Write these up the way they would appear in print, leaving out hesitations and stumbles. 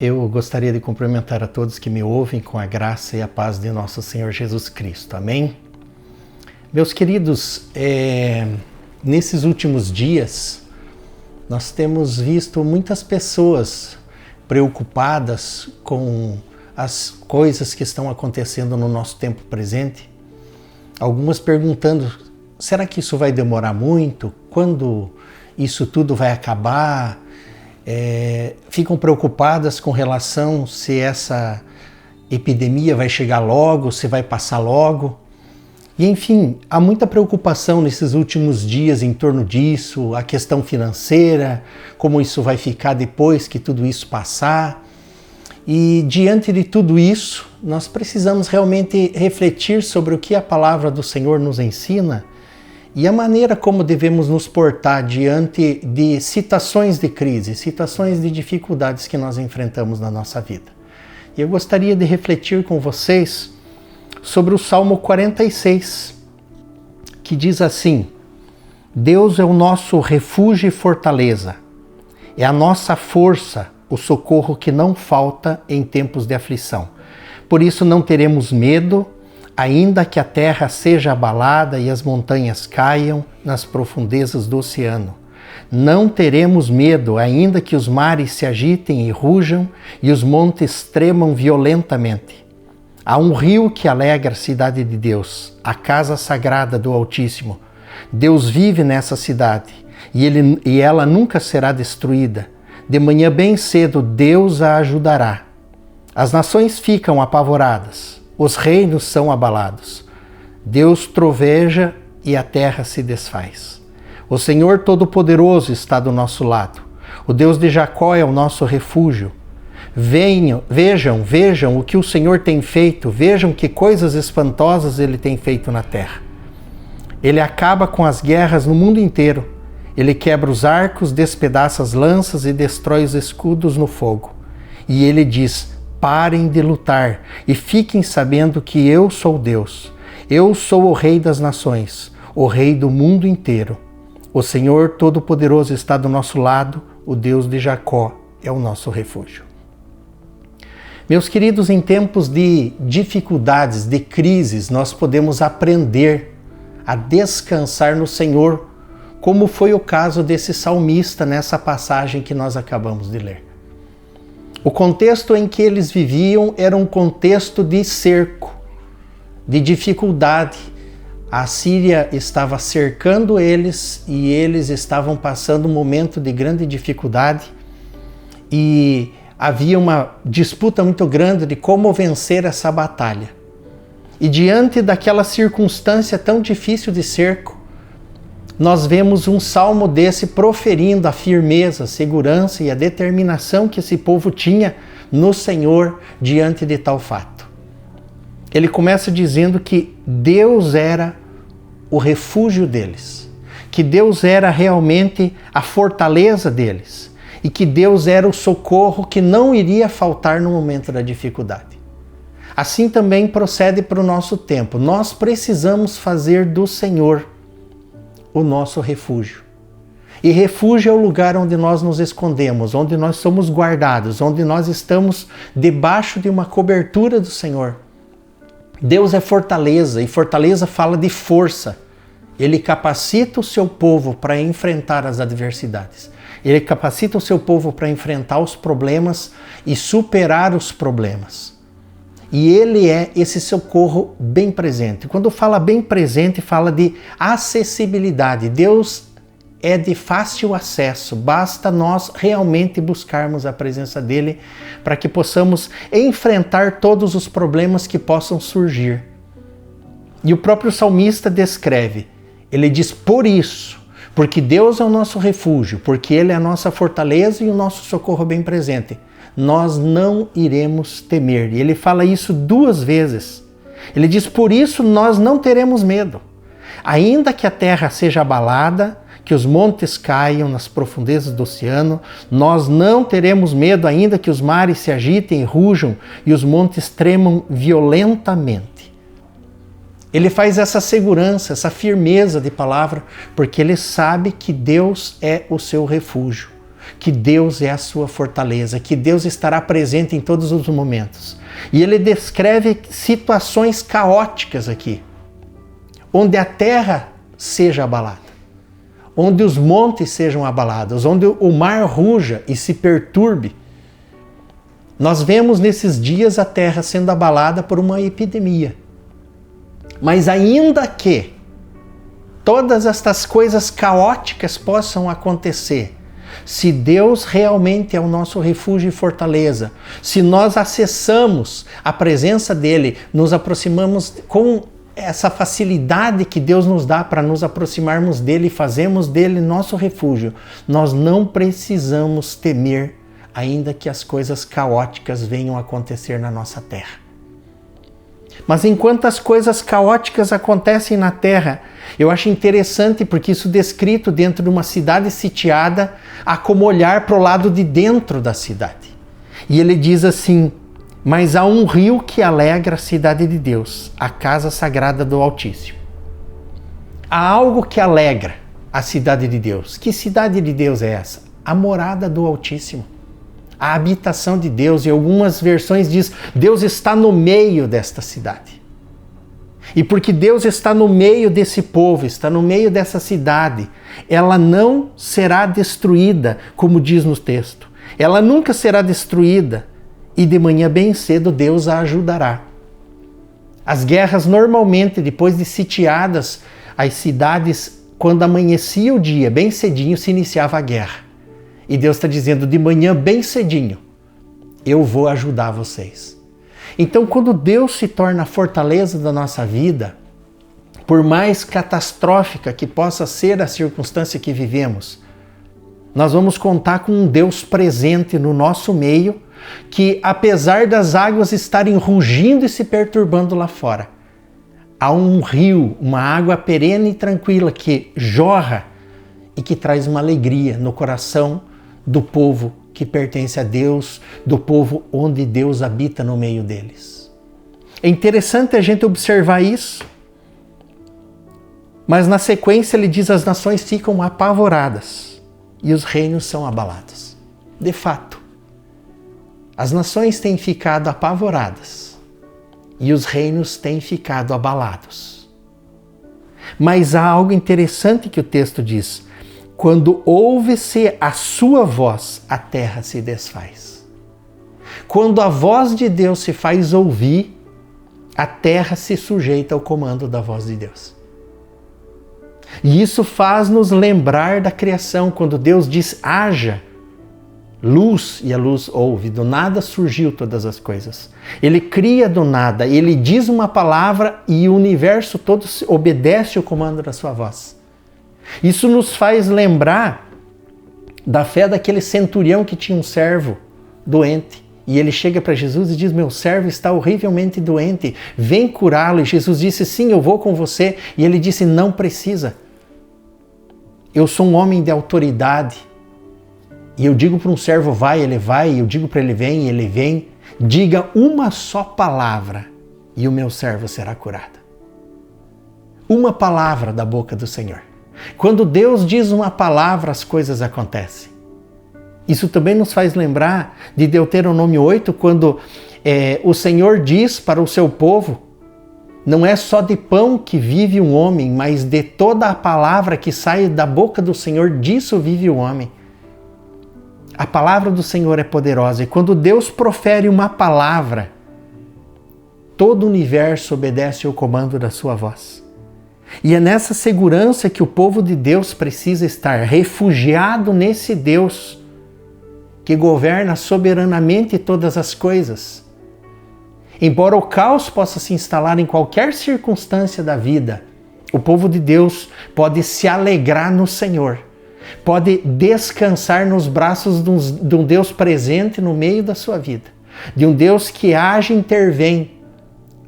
Eu gostaria de cumprimentar a todos que me ouvem com a graça e a paz de nosso Senhor Jesus Cristo. Amém? Meus queridos, nesses últimos dias, nós temos visto muitas pessoas preocupadas com as coisas que estão acontecendo no nosso tempo presente. Algumas perguntando, será que isso vai demorar muito? Quando isso tudo vai acabar? Ficam preocupadas com relação se essa epidemia vai chegar logo, se vai passar logo. E enfim, há muita preocupação nesses últimos dias em torno disso, a questão financeira, como isso vai ficar depois que tudo isso passar. E diante de tudo isso, nós precisamos realmente refletir sobre o que a palavra do Senhor nos ensina e a maneira como devemos nos portar diante de situações de crise, situações de dificuldades que nós enfrentamos na nossa vida. E eu gostaria de refletir com vocês sobre o Salmo 46, que diz assim: Deus é o nosso refúgio e fortaleza, é a nossa força, o socorro que não falta em tempos de aflição. Por isso não teremos medo, ainda que a terra seja abalada e as montanhas caiam nas profundezas do oceano. Não teremos medo, ainda que os mares se agitem e rujam e os montes tremam violentamente. Há um rio que alegra a cidade de Deus, a casa sagrada do Altíssimo. Deus vive nessa cidade e ela nunca será destruída. De manhã bem cedo Deus a ajudará. As nações ficam apavoradas. Os reinos são abalados. Deus troveja e a terra se desfaz. O Senhor Todo-Poderoso está do nosso lado. O Deus de Jacó é o nosso refúgio. Vejam o que o Senhor tem feito. Vejam que coisas espantosas Ele tem feito na terra. Ele acaba com as guerras no mundo inteiro. Ele quebra os arcos, despedaça as lanças e destrói os escudos no fogo. E Ele diz: parem de lutar e fiquem sabendo que eu sou Deus. Eu sou o Rei das nações, o Rei do mundo inteiro. O Senhor Todo-Poderoso está do nosso lado, o Deus de Jacó é o nosso refúgio. Meus queridos, em tempos de dificuldades, de crises, nós podemos aprender a descansar no Senhor, como foi o caso desse salmista nessa passagem que nós acabamos de ler. O contexto em que eles viviam era um contexto de cerco, de dificuldade. A Síria estava cercando eles e eles estavam passando um momento de grande dificuldade e havia uma disputa muito grande de como vencer essa batalha. E diante daquela circunstância tão difícil de cerco, nós vemos um salmo desse proferindo a firmeza, a segurança e a determinação que esse povo tinha no Senhor diante de tal fato. Ele começa dizendo que Deus era o refúgio deles, que Deus era realmente a fortaleza deles e que Deus era o socorro que não iria faltar no momento da dificuldade. Assim também procede para o nosso tempo. Nós precisamos fazer do Senhor o nosso refúgio. E refúgio é o lugar onde nós nos escondemos, onde nós somos guardados, onde nós estamos debaixo de uma cobertura do Senhor. Deus é fortaleza, e fortaleza fala de força. Ele capacita o seu povo para enfrentar as adversidades. Ele capacita o seu povo para enfrentar os problemas e superar os problemas. E Ele é esse socorro bem presente. Quando fala bem presente, fala de acessibilidade. Deus é de fácil acesso. Basta nós realmente buscarmos a presença dEle para que possamos enfrentar todos os problemas que possam surgir. E o próprio salmista descreve. Ele diz, por isso, porque Deus é o nosso refúgio, porque Ele é a nossa fortaleza e o nosso socorro bem presente, nós não iremos temer. E ele fala isso 2 vezes. Ele diz, por isso nós não teremos medo. Ainda que a terra seja abalada, que os montes caiam nas profundezas do oceano, nós não teremos medo, ainda que os mares se agitem e rujam e os montes tremam violentamente. Ele faz essa segurança, essa firmeza de palavra, porque ele sabe que Deus é o seu refúgio. que Deus é a sua fortaleza, que Deus estará presente em todos os momentos. E ele descreve situações caóticas aqui, onde a terra seja abalada, onde os montes sejam abalados, onde o mar ruja e se perturbe. Nós vemos nesses dias a terra sendo abalada por uma epidemia. Mas ainda que todas estas coisas caóticas possam acontecer, se Deus realmente é o nosso refúgio e fortaleza, se nós acessamos a presença dele, nos aproximamos com essa facilidade que Deus nos dá para nos aproximarmos dele e fazemos dele nosso refúgio, nós não precisamos temer, ainda que as coisas caóticas venham acontecer na nossa terra. Mas enquanto as coisas caóticas acontecem na terra, eu acho interessante porque isso descrito dentro de uma cidade sitiada, há como olhar para o lado de dentro da cidade. E ele diz assim: mas há um rio que alegra a cidade de Deus, a casa sagrada do Altíssimo. Há algo que alegra a cidade de Deus. Que cidade de Deus é essa? A morada do Altíssimo. A habitação de Deus. E algumas versões diz: Deus está no meio desta cidade. E porque Deus está no meio desse povo, está no meio dessa cidade, ela não será destruída, como diz no texto. Ela nunca será destruída. E de manhã bem cedo Deus a ajudará. As guerras normalmente, depois de sitiadas, as cidades, quando amanhecia o dia, bem cedinho, se iniciava a guerra. E Deus está dizendo: de manhã bem cedinho, eu vou ajudar vocês. Então, quando Deus se torna a fortaleza da nossa vida, por mais catastrófica que possa ser a circunstância que vivemos, nós vamos contar com um Deus presente no nosso meio, que apesar das águas estarem rugindo e se perturbando lá fora, há um rio, uma água perene e tranquila que jorra e que traz uma alegria no coração do povo que pertence a Deus, do povo onde Deus habita no meio deles. É interessante a gente observar isso, mas na sequência ele diz: as nações ficam apavoradas e os reinos são abalados. De fato, as nações têm ficado apavoradas e os reinos têm ficado abalados. Mas há algo interessante que o texto diz: quando ouve-se a sua voz, a terra se desfaz. Quando a voz de Deus se faz ouvir, a terra se sujeita ao comando da voz de Deus. E isso faz nos lembrar da criação, quando Deus diz: haja luz, e a luz ouve. Do nada surgiu todas as coisas. Ele cria do nada, ele diz uma palavra e o universo todo obedece o comando da sua voz. Isso nos faz lembrar da fé daquele centurião que tinha um servo doente. E ele chega para Jesus e diz: meu servo está horrivelmente doente, vem curá-lo. E Jesus disse: sim, eu vou com você. E ele disse: não precisa. Eu sou um homem de autoridade. E eu digo para um servo: vai, ele vai. E eu digo para ele: vem, ele vem. Diga uma só palavra e o meu servo será curado. Uma palavra da boca do Senhor. Quando Deus diz uma palavra, as coisas acontecem. Isso também nos faz lembrar de Deuteronômio 8, quando o Senhor diz para o seu povo: não é só de pão que vive um homem, mas de toda a palavra que sai da boca do Senhor, disso vive o homem. A palavra do Senhor é poderosa, e quando Deus profere uma palavra, todo o universo obedece ao comando da sua voz. E é nessa segurança que o povo de Deus precisa estar, refugiado nesse Deus que governa soberanamente todas as coisas. Embora o caos possa se instalar em qualquer circunstância da vida, o povo de Deus pode se alegrar no Senhor, pode descansar nos braços de um Deus presente no meio da sua vida, de um Deus que age e intervém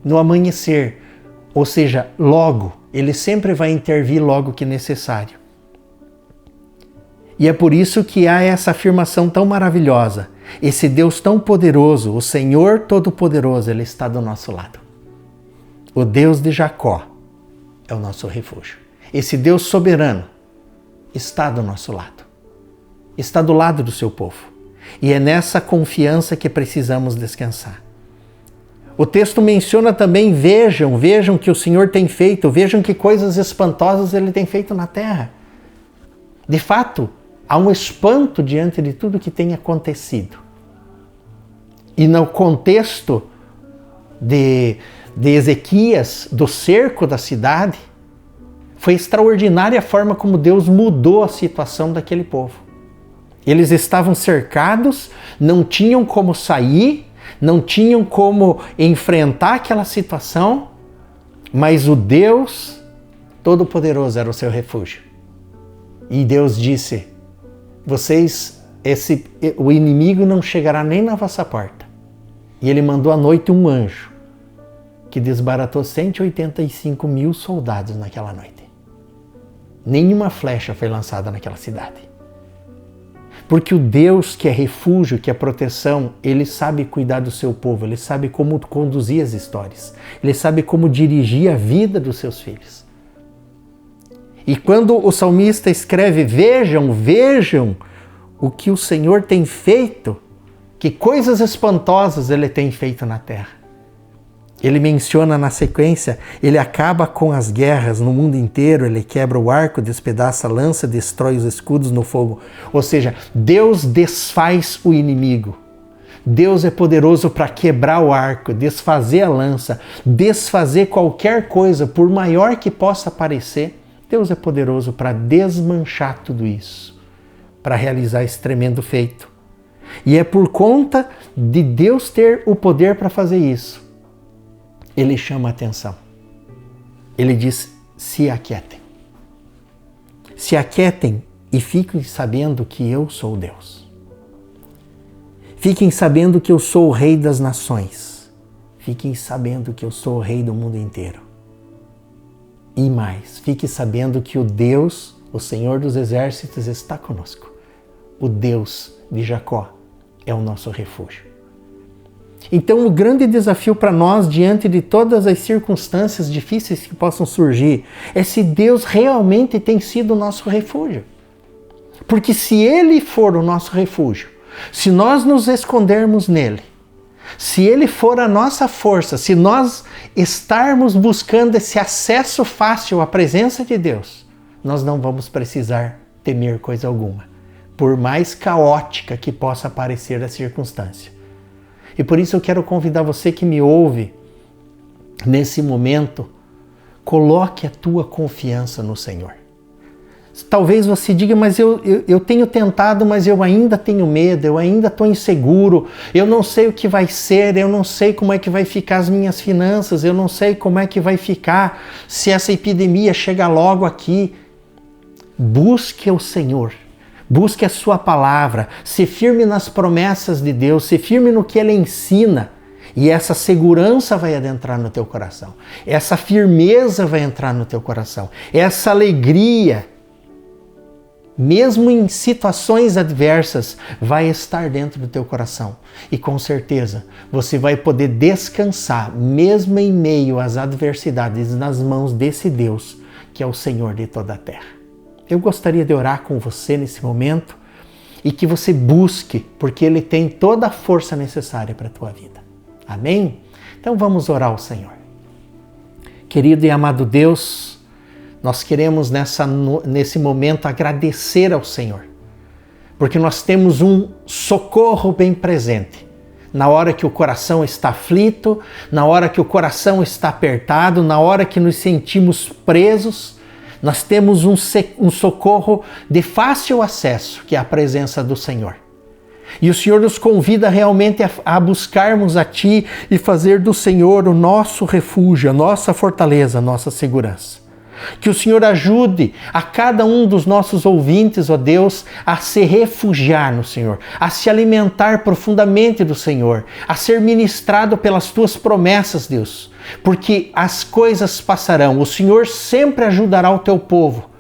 no amanhecer, ou seja, logo. Ele sempre vai intervir logo que necessário. E é por isso que há essa afirmação tão maravilhosa. Esse Deus tão poderoso, o Senhor Todo-Poderoso, Ele está do nosso lado. O Deus de Jacó é o nosso refúgio. Esse Deus soberano está do nosso lado. está do lado do seu povo. E é nessa confiança que precisamos descansar. O texto menciona também, vejam que o Senhor tem feito, vejam que coisas espantosas Ele tem feito na terra. De fato, há um espanto diante de tudo que tem acontecido. E no contexto de Ezequias, do cerco da cidade, foi extraordinária a forma como Deus mudou a situação daquele povo. Eles estavam cercados, não tinham como sair, não tinham como enfrentar aquela situação, mas o Deus Todo-Poderoso era o seu refúgio. E Deus disse: o inimigo não chegará nem na vossa porta. E Ele mandou à noite um anjo que desbaratou 185 mil soldados naquela noite. Nenhuma flecha foi lançada naquela cidade. Porque o Deus que é refúgio, que é proteção, Ele sabe cuidar do seu povo, Ele sabe como conduzir as histórias, Ele sabe como dirigir a vida dos seus filhos. E quando o salmista escreve, vejam o que o Senhor tem feito, que coisas espantosas Ele tem feito na terra. Ele menciona na sequência, Ele acaba com as guerras no mundo inteiro, Ele quebra o arco, despedaça a lança, destrói os escudos no fogo. Ou seja, Deus desfaz o inimigo. Deus é poderoso para quebrar o arco, desfazer a lança, desfazer qualquer coisa, por maior que possa parecer. Deus é poderoso para desmanchar tudo isso, para realizar esse tremendo feito. E é por conta de Deus ter o poder para fazer isso. Ele chama a atenção. Ele diz: se aquietem. Se aquietem e fiquem sabendo que eu sou Deus. Fiquem sabendo que eu sou o Rei das nações. Fiquem sabendo que eu sou o Rei do mundo inteiro. E mais, fiquem sabendo que o Deus, o Senhor dos exércitos, está conosco. O Deus de Jacó é o nosso refúgio. Então, o grande desafio para nós, diante de todas as circunstâncias difíceis que possam surgir, é se Deus realmente tem sido o nosso refúgio. Porque se Ele for o nosso refúgio, se nós nos escondermos nele, se Ele for a nossa força, se nós estarmos buscando esse acesso fácil à presença de Deus, nós não vamos precisar temer coisa alguma, por mais caótica que possa parecer a circunstância. E por isso eu quero convidar você que me ouve nesse momento, coloque a tua confiança no Senhor. Talvez você diga, mas eu tenho tentado, mas eu ainda tenho medo, eu ainda estou inseguro, eu não sei o que vai ser, eu não sei como é que vai ficar as minhas finanças, eu não sei como é que vai ficar se essa epidemia chegar logo aqui. Busque o Senhor. Busque a sua palavra, se firme nas promessas de Deus, se firme no que Ele ensina, e essa segurança vai adentrar no teu coração, essa firmeza vai entrar no teu coração, essa alegria, mesmo em situações adversas, vai estar dentro do teu coração. E com certeza você vai poder descansar, mesmo em meio às adversidades, nas mãos desse Deus, que é o Senhor de toda a terra. Eu gostaria de orar com você nesse momento e que você busque, porque Ele tem toda a força necessária para a tua vida. Amém? Então vamos orar ao Senhor. Querido e amado Deus, nós queremos nesse momento agradecer ao Senhor, porque nós temos um socorro bem presente. Na hora que o coração está aflito, na hora que o coração está apertado, na hora que nos sentimos presos, nós temos um socorro de fácil acesso, que é a presença do Senhor. E o Senhor nos convida realmente a buscarmos a Ti e fazer do Senhor o nosso refúgio, a nossa fortaleza, a nossa segurança. Que o Senhor ajude a cada um dos nossos ouvintes, ó Deus, a se refugiar no Senhor, a se alimentar profundamente do Senhor, a ser ministrado pelas Tuas promessas, Deus. Porque as coisas passarão, o Senhor sempre ajudará o Teu povo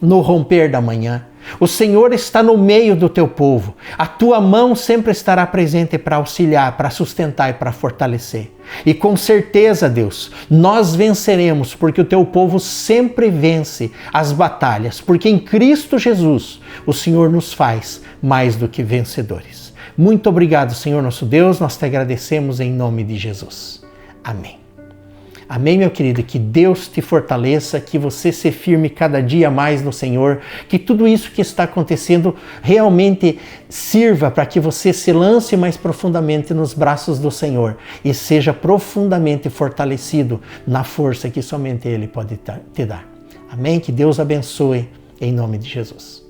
no romper da manhã. O Senhor está no meio do teu povo. A tua mão sempre estará presente para auxiliar, para sustentar e para fortalecer. E com certeza, Deus, nós venceremos, porque o teu povo sempre vence as batalhas, porque em Cristo Jesus o Senhor nos faz mais do que vencedores. Muito obrigado, Senhor nosso Deus, nós te agradecemos em nome de Jesus. Amém. Amém, meu querido, que Deus te fortaleça, que você se firme cada dia mais no Senhor, que tudo isso que está acontecendo realmente sirva para que você se lance mais profundamente nos braços do Senhor e seja profundamente fortalecido na força que somente Ele pode te dar. Amém? Que Deus abençoe em nome de Jesus.